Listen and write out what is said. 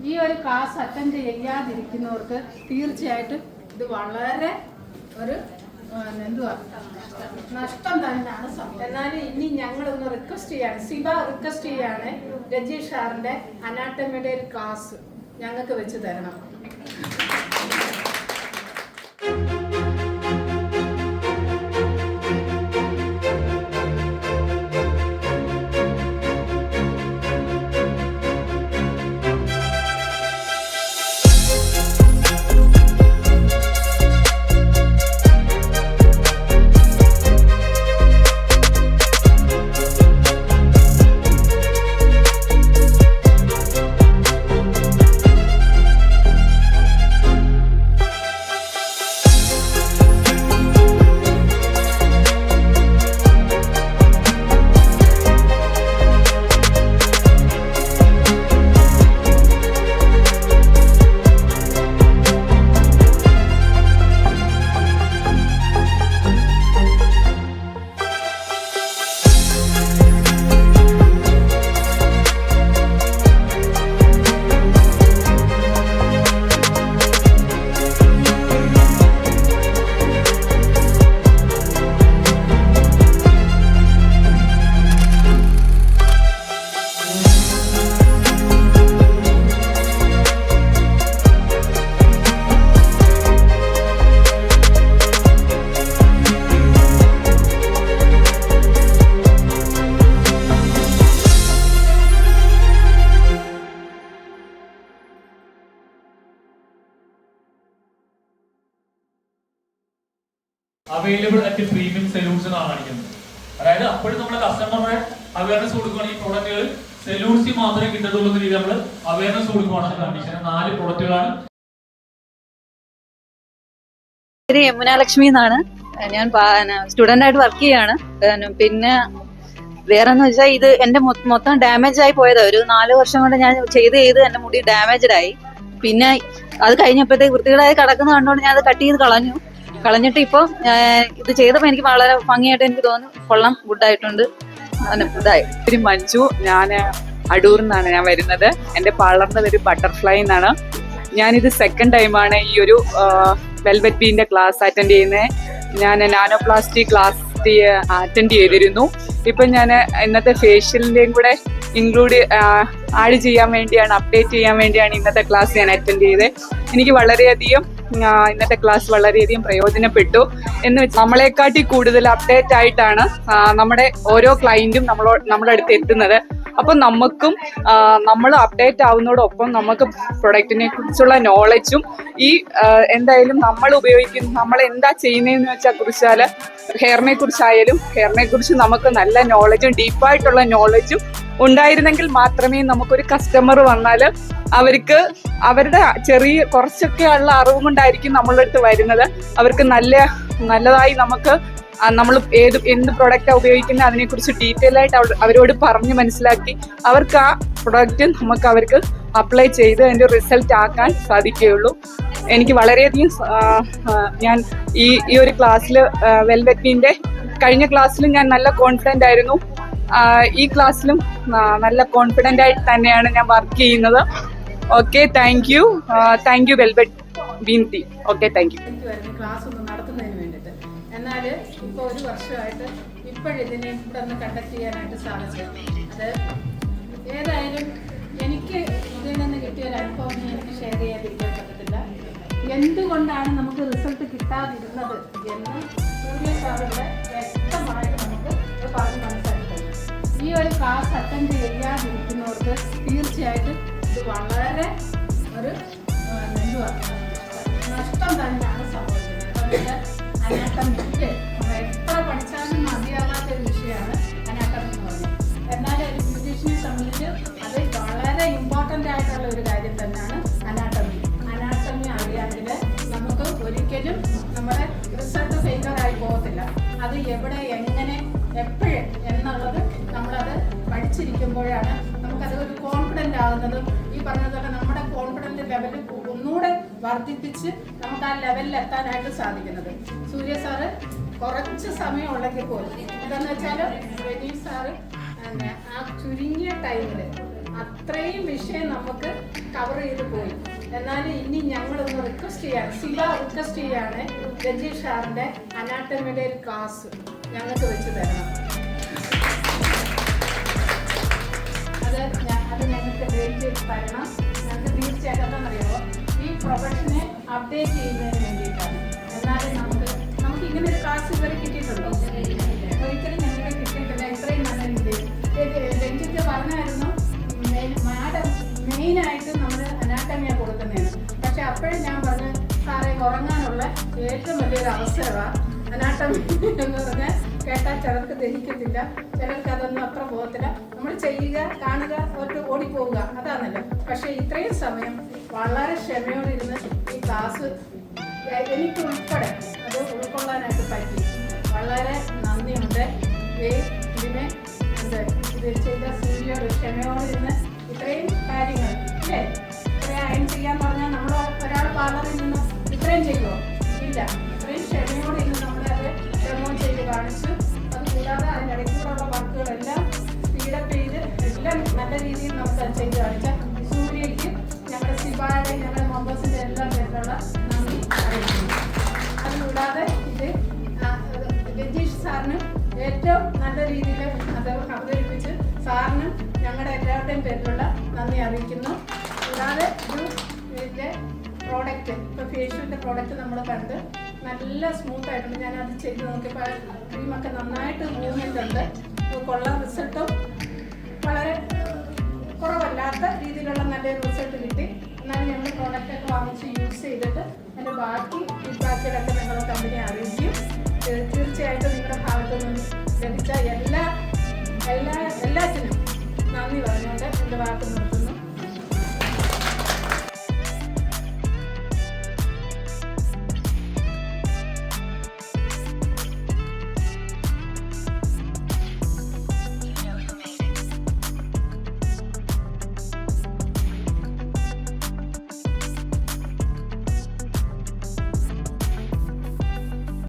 ഈ ഒരു class attend ചെയ്യാതിരിക്കുന്നവർക്ക് തീർച്ചയായിട്ടും ഇത് വളരെ ഒരു നഷ്ടം തന്നെയാണ്. എന്നാലും ഇനി ഞങ്ങളൊന്ന് റിക്വസ്റ്റ് ചെയ്യാണ്, സിബ റിക്വസ്റ്റ് ചെയ്യാണ്, രജീഷ് സാറിന്റെ അനാട്ടമിയുടെ ഒരു ക്ലാസ് ഞങ്ങൾക്ക് വെച്ച് തരണം. അവൈലബിൾ അറ്റ് പ്രീമിയം സലൂൺസ് എന്നാണ് കാണിക്കുന്നത്. അതായത് അപ്പോഴും നമ്മുടെ കസ്റ്റമറുടെ അവയർനെസ് കൊടുക്കുകയാണ്. ഈ പ്രോഡക്റ്റുകൾ സലൂൺസിൽ മാത്രമേ കിട്ടത്തുള്ളൂ എന്ന രീതി നമ്മൾ അവയർനെസ് കൊടുക്കുകയാണ്. കണ്ടീഷൻ 4 പ്രോഡക്റ്റുകളാണ്. യമുന ലക്ഷ്മി എന്നാണ്. ഞാൻ സ്റ്റുഡന്റ് ആയിട്ട് വർക്ക് ചെയ്യാണ്. പിന്നെ വേറെന്ന് വെച്ചാൽ ഇത് എന്റെ മൊത്തം ഡാമേജ് ആയി പോയതാ. ഒരു 4 വർഷം കൊണ്ട് ഞാൻ ചെയ്ത് എന്റെ മുടി ഡാമേജ്ഡ് ആയി. പിന്നെ അത് കഴിഞ്ഞപ്പോഴത്തേക്ക് വൃത്തികളായി കിടക്കുന്ന കണ്ടുകൊണ്ട് ഞാൻ അത് കട്ട് ചെയ്ത് കളഞ്ഞിട്ട് ഇപ്പൊ ഇത് ചെയ്തപ്പോ എനിക്ക് വളരെ ഭംഗിയായിട്ട് എനിക്ക് തോന്നുന്നു. കൊള്ളാം, ഗുഡായിട്ടുണ്ട്. ഇത്തിരി മഞ്ജു, ഞാൻ അടൂർ നിന്നാണ് ഞാൻ വരുന്നത്. എന്റെ പാർലറിന്റെ പേര് ബട്ടർഫ്ലൈ എന്നാണ്. ഞാനിത് സെക്കൻഡ് ടൈമാണ് ഈ ഒരു വെൽവെറ്റ് ബീന്റെ ക്ലാസ് അറ്റൻഡ് ചെയ്യുന്നത്. ഞാൻ നാനോപ്ലാസ്റ്റി ക്ലാസ് അറ്റൻഡ് ചെയ്തിരുന്നു. ഇപ്പൊ ഞാൻ ഇന്നത്തെ ഫേഷ്യലിന്റെയും കൂടെ ആഡ് ചെയ്യാൻ വേണ്ടിയാണ്, അപ്ഡേറ്റ് ചെയ്യാൻ വേണ്ടിയാണ് ഇന്നത്തെ ക്ലാസ് ഞാൻ അറ്റൻഡ് ചെയ്തത്. എനിക്ക് വളരെയധികം ഇന്നത്തെ ക്ലാസ് വളരെയധികം പ്രയോജനപ്പെട്ടു. എന്ന് വെച്ചാൽ നമ്മളെക്കാട്ടി കൂടുതൽ അപ്ഡേറ്റ് ആയിട്ടാണ് നമ്മുടെ ഓരോ ക്ലയന്റും നമ്മുടെ അടുത്ത് എത്തുന്നത്. അപ്പം നമുക്കും നമ്മൾ അപ്ഡേറ്റ് ആവുന്നതോടൊപ്പം നമുക്ക് പ്രൊഡക്റ്റിനെ കുറിച്ചുള്ള നോളജും ഈ എന്തായാലും നമ്മൾ എന്താ ചെയ്യുന്നതെന്ന് വെച്ചാൽ കുറിച്ചാൽ ഹെയറിനെ കുറിച്ച് നമുക്ക് നല്ല നോളജും ഡീപ്പായിട്ടുള്ള നോളജും ഉണ്ടായിരുന്നെങ്കിൽ മാത്രമേ നമുക്കൊരു കസ്റ്റമർ വന്നാൽ അവർക്ക് അവരുടെ കുറച്ചൊക്കെ ഉള്ള അറിവ് കൊണ്ടായിരിക്കും നമ്മളുടെ അടുത്ത് വരുന്നത്. അവർക്ക് നല്ലതായി നമ്മൾ എന്ത് പ്രൊഡക്റ്റാണ് ഉപയോഗിക്കുന്നത് അതിനെക്കുറിച്ച് ഡീറ്റെയിൽ ആയിട്ട് അവരോട് പറഞ്ഞ് മനസ്സിലാക്കി അവർക്ക് ആ പ്രൊഡക്റ്റ് അവർക്ക് അപ്ലൈ ചെയ്ത് അതിൻ്റെ റിസൾട്ട് ആക്കാൻ സാധിക്കുകയുള്ളൂ. എനിക്ക് വളരെയധികം ഞാൻ ഈ ഒരു ക്ലാസ്സിൽ വെൽവെറ്റിന്റെ കഴിഞ്ഞ ക്ലാസ്സിലും ഞാൻ നല്ല കോൺഫിഡൻ്റ് ആയിരുന്നു. ഈ ക്ലാസ്സിലും നല്ല കോൺഫിഡൻ്റ് ആയിട്ട് തന്നെയാണ് ഞാൻ വർക്ക് ചെയ്യുന്നത്. Okay, thank you velvet been team. Okay, thank you. Class ഒന്ന് നടത്തുന്നതിന് വേണ്ടിയിട്ട്. എന്നാൽ ഇപ്പോൾ 1 വർഷമായിട്ട് ഇപ്പോഴിതിനെ ഇവിടെ ഒന്ന് കണ്ടക്ട് ചെയ്യാനായിട്ട് സാധിച്ചു. അത് ഏതായാലും എനിക്ക് ഇതിൽ നിന്ന് കിട്ടിയ ഒരു അനുഭവം എനിക്ക് ഷെയർ ചെയ്യാതിരിക്കാൻ പറ്റത്തില്ല. എന്തുകൊണ്ടാണ് നമുക്ക് റിസൾട്ട് കിട്ടാതിരുന്നത് എന്ന് സൂര്യ സാറിവിടെ വ്യക്തമായിട്ട് നമുക്ക് പറഞ്ഞ് മനസ്സിലാക്കി. ഈ ഒരു ക്ലാസ് അറ്റൻഡ് ചെയ്യാതിരിക്കുന്നവർക്ക് തീർച്ചയായിട്ടും ഇത് വളരെ ഒരു നഷ്ടം തന്നെയാണ് സംഭവിക്കുന്നത്. അനാട്ടമിക്ക് എത്ര പഠിച്ചാലും മതിയാകാത്തൊരു വിഷയമാണ് അനാട്ടമി എന്ന് പറയുന്നത്. എന്നാൽ ഒരു ഫിസിഷ്യനെ സംബന്ധിച്ച് അത് വളരെ ഇമ്പോർട്ടൻ്റ് ആയിട്ടുള്ള ഒരു കാര്യം തന്നെയാണ് അനാട്ടമി അറിയാമെങ്കിൽ നമുക്ക് ഒരിക്കലും നമ്മുടെ റിസൾട്ട് ഫെയിലറായി പോകത്തില്ല. അത് എവിടെ, എങ്ങനെ, എപ്പോഴും എന്നുള്ളത് നമ്മളത് പഠിച്ചിരിക്കുമ്പോഴാണ് നമുക്കത് ഒരു കോൺഫിഡൻ്റ് ആകുന്നതും ഈ പറഞ്ഞതുപോലെ നമ്മുടെ കോൺഫിഡൻറ്റ് ലെവൽ ഒന്നുകൂടെ വർദ്ധിപ്പിച്ച് നമുക്ക് ആ ലെവലിൽ എത്താനായിട്ട് സാധിക്കുന്നത്. സൂര്യ സാറ് കുറച്ച് സമയം ഉണ്ടെങ്കിൽ പോലും എന്താണെന്ന് വെച്ചാൽ രജീഷ് സാറ് ആ ചുരുങ്ങിയ ടൈമിൽ അത്രയും വിഷയം നമുക്ക് കവർ ചെയ്ത് പോയി. എന്നാലും ഇനി ഞങ്ങളൊന്ന് റിക്വസ്റ്റ് ചെയ്യാണ്, റിക്വസ്റ്റ് ചെയ്യാണ് രജീഷ് സാറിൻ്റെ അനാട്ടമിയുടെ ഒരു ക്ലാസ് ഞങ്ങൾക്ക് വെച്ച് തരണം. അത് ഞങ്ങൾക്ക് ഡേറ്റ് തരണം. ഞങ്ങൾക്ക് തീർച്ചയായിട്ടും എന്താണെന്നറിയാമോ, ഈ പ്രൊഫഷനെ അപ്ഡേറ്റ് ചെയ്യുന്നതിന് വേണ്ടിയിട്ടാണ്. എന്നാലും നമുക്ക് ഇങ്ങനെ ഒരു ക്ലാസ് ഇതുവരെ കിട്ടിയിട്ടുണ്ടോ? ഒരിക്കലും ഞങ്ങൾക്ക് കിട്ടിയിട്ടില്ല. ഇത്രയും നല്ല രീതിയിൽ രഞ്ജിത്ത് പറഞ്ഞായിരുന്നു, മാഡം മെയിനായിട്ട് നമ്മൾ അനാട്ടമിയാണ് കൊടുക്കുന്നതാണ്. പക്ഷെ അപ്പോഴും ഞാൻ പറഞ്ഞു, സാറേ ഉറങ്ങാനുള്ള ഏറ്റവും വലിയൊരു അവസരമാണ് അനാട്ടമി എന്ന് പറഞ്ഞാൽ. കേട്ടാൽ ചിലർക്ക് ദഹിക്കത്തില്ല, ചിലർക്ക് അതൊന്നും അത്ര പോകത്തില്ല. നമ്മൾ ചെയ്യുക, കാണുക, ഓടിപ്പോവുക, അതാണല്ലോ. പക്ഷേ ഇത്രയും സമയം വളരെ ക്ഷമയോടിരുന്ന് ഈ ക്ലാസ് എനിക്ക് ഉൾപ്പെടെ അത് ഉൾക്കൊള്ളാനായിട്ട് പറ്റി. വളരെ നന്ദിയുണ്ട്. ഇതിനെ ഇത് ചെയ്ത സൂര്യോട് ക്ഷമയോടിരുന്ന് ഇത്രയും കാര്യങ്ങൾ അല്ലേ, ഇത്രയും അയൺ ചെയ്യാൻ പറഞ്ഞാൽ നമ്മൾ ഒരാൾ പാർലറിൽ നിന്ന് ഇത്രയും ചെയ്യുമോ? ഇല്ല. ഇത്രയും ക്ഷമയോടിരുന്ന് നമ്മളത് ഡെമോ ചെയ്ത് കാണിച്ചു. അതുകൂടാതെ അതിൻ്റെ ഇടയ്ക്കൂടെയുള്ള വർക്കുകളെല്ലാം സ്പീഡപ്പ് ചെയ്ത് എല്ലാം നല്ല രീതിയിൽ നമുക്ക് അത് ചെയ്ത് കാണിച്ച സൂര്യയ്ക്ക് ഞങ്ങളുടെ സിബായുടെ ഞങ്ങളുടെ മെമ്പേഴ്സിൻ്റെ എല്ലാം പേരിലുള്ള നന്ദി അറിയിക്കുന്നു. അതുകൂടാതെ ഇത് രജീഷ് സാറിന് ഏറ്റവും നല്ല രീതിയിൽ അത് അവതരിപ്പിച്ച് സാറിന് ഞങ്ങളുടെ എല്ലാവരുടെയും പേരിലുള്ള നന്ദി അറിയിക്കുന്നു. കൂടാതെ ഇതിൻ്റെ പ്രോഡക്റ്റ്, ഇപ്പോൾ ഫേഷ്യലിൻ്റെ പ്രോഡക്റ്റ് നമ്മൾ കണ്ട് നല്ല സ്മൂത്ത് ആയിട്ടുണ്ട്. ഞാനത് ചെയ്ത് നോക്കിയപ്പോൾ ക്രീമൊക്കെ നന്നായിട്ട് മൂവ്മെൻ്റ് ഉണ്ട്. കൊള്ള റിസൾട്ടും വളരെ കുറവല്ലാത്ത രീതിയിലുള്ള നല്ലൊരു റിസൾട്ട് കിട്ടി. എന്നാലും ഞങ്ങൾ പ്രോഡക്റ്റൊക്കെ വാങ്ങിച്ച് യൂസ് ചെയ്തിട്ട് അതിൻ്റെ ബാക്കി ഫീഡ്ബാക്കിലൊക്കെ നിങ്ങളുടെ കമ്പനി അറിയിക്കും. തീർച്ചയായിട്ടും നിങ്ങളുടെ ഭാഗത്തു നിന്ന് ലഭിച്ച എല്ലാത്തിനും നന്ദി പറഞ്ഞുകൊണ്ട് എൻ്റെ വാക്ക് നിർത്തുന്നു.